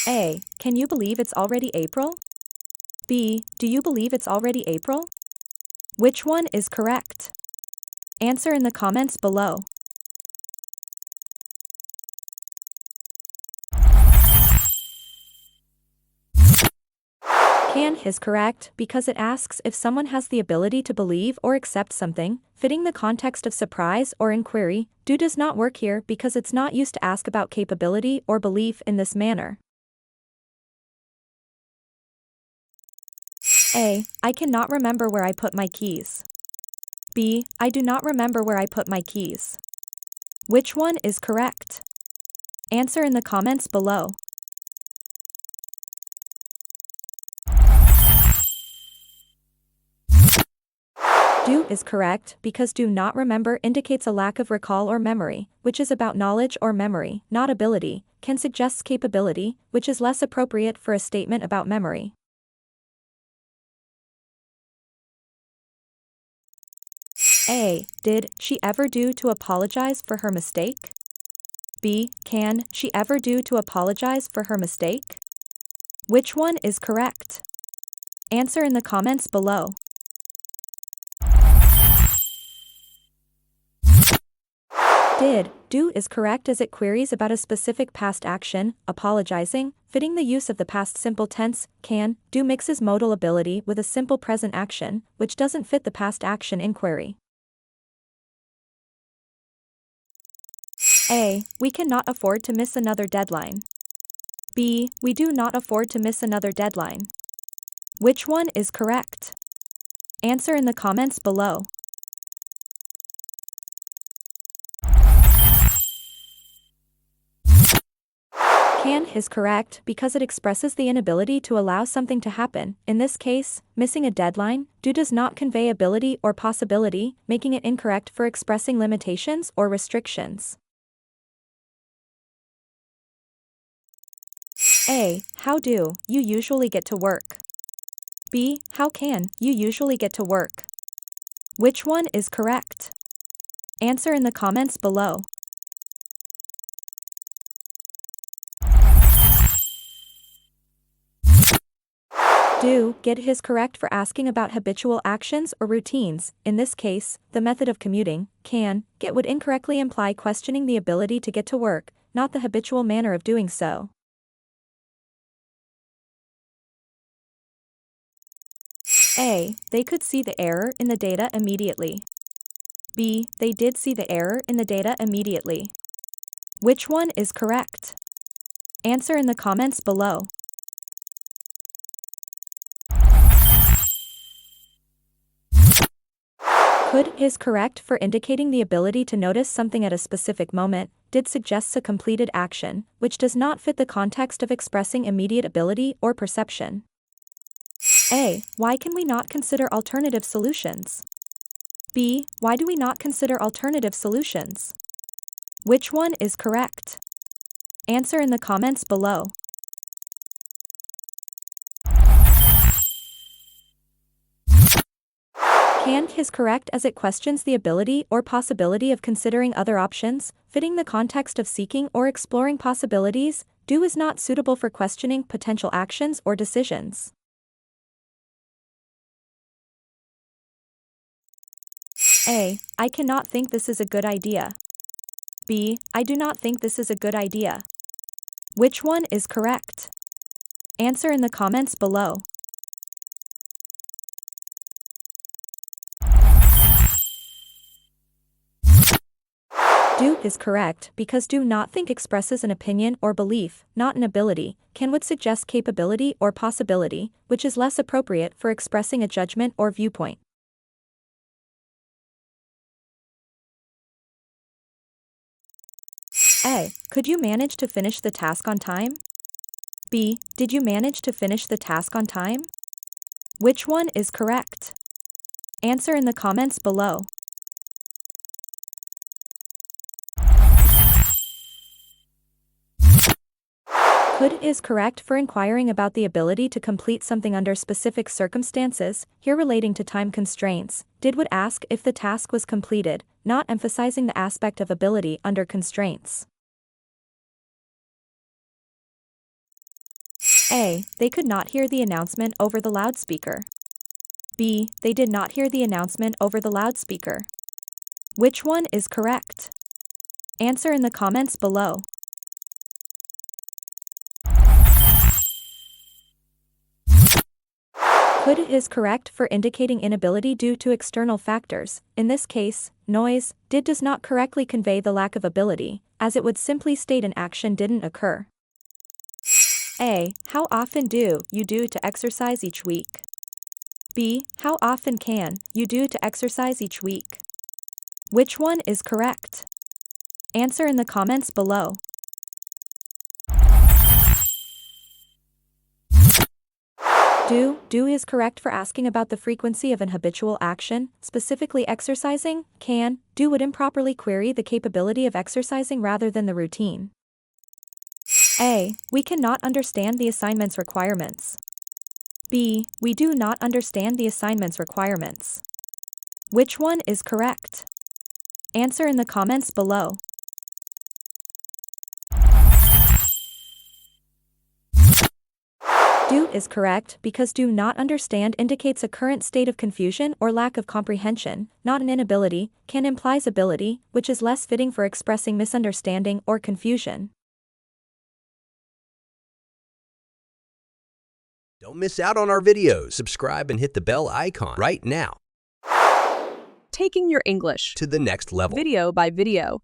A. Can you believe it's already April? B. Do you believe it's already April? Which one is correct? Answer in the comments below. Can is correct because it asks if someone has the ability to believe or accept something, fitting the context of surprise or inquiry. Do does not work here because it's not used to ask about capability or belief in this manner. A. I cannot remember where I put my keys. B. I do not remember where I put my keys. Which one is correct? Answer in the comments below. Do is correct because do not remember indicates a lack of recall or memory, which is about knowledge or memory, not ability. Can suggests capability, which is less appropriate for a statement about memory. A. Did she ever do to apologize for her mistake? B. Can she ever do to apologize for her mistake? Which one is correct? Answer in the comments below. Did, do is correct as it queries about a specific past action, apologizing, fitting the use of the past simple tense. Can, do mixes modal ability with a simple present action, which doesn't fit the past action inquiry. A. We cannot afford to miss another deadline. B. We do not afford to miss another deadline. Which one is correct? Answer in the comments below. Can is correct because it expresses the inability to allow something to happen. In this case, missing a deadline. Do does not convey ability or possibility, making it incorrect for expressing limitations or restrictions. A. How do you usually get to work? B. How can you usually get to work? Which one is correct? Answer in the comments below. Do, get is correct for asking about habitual actions or routines. In this case, the method of commuting. Can, get would incorrectly imply questioning the ability to get to work, not the habitual manner of doing so. A. They could see the error in the data immediately. B. They did see the error in the data immediately. Which one is correct? Answer in the comments below. Could is correct for indicating the ability to notice something at a specific moment. Did suggests a completed action, which does not fit the context of expressing immediate ability or perception. A. Why can we not consider alternative solutions? B. Why do we not consider alternative solutions? Which one is correct? Answer in the comments below. Can is correct as it questions the ability or possibility of considering other options, fitting the context of seeking or exploring possibilities. Do is not suitable for questioning potential actions or decisions. A. I cannot think this is a good idea. B. I do not think this is a good idea. Which one is correct? Answer in the comments below. Do is correct because do not think expresses an opinion or belief, not an ability. Can would suggest capability or possibility, which is less appropriate for expressing a judgment or viewpoint. A. Could you manage to finish the task on time? B. Did you manage to finish the task on time? Which one is correct? Answer in the comments below. Could is correct for inquiring about the ability to complete something under specific circumstances, here relating to time constraints. Did would ask if the task was completed, not emphasizing the aspect of ability under constraints. A. They could not hear the announcement over the loudspeaker. B. They did not hear the announcement over the loudspeaker. Which one is correct? Answer in the comments below. Could is correct for indicating inability due to external factors. In this case, noise, did does not correctly convey the lack of ability, as it would simply state an action didn't occur. A. How often do you do to exercise each week? B. How often can you do to exercise each week? Which one is correct? Answer in the comments below. Do is correct for asking about the frequency of an habitual action, specifically exercising. Do would improperly query the capability of exercising rather than the routine. A. We cannot understand the assignment's requirements. B. We do not understand the assignment's requirements. Which one is correct? Answer in the comments below. Do is correct because do not understand indicates a current state of confusion or lack of comprehension, not an inability. Can implies ability, which is less fitting for expressing misunderstanding or confusion. Don't miss out on our videos. Subscribe and hit the bell icon right now. Taking your English To the next level. video by video.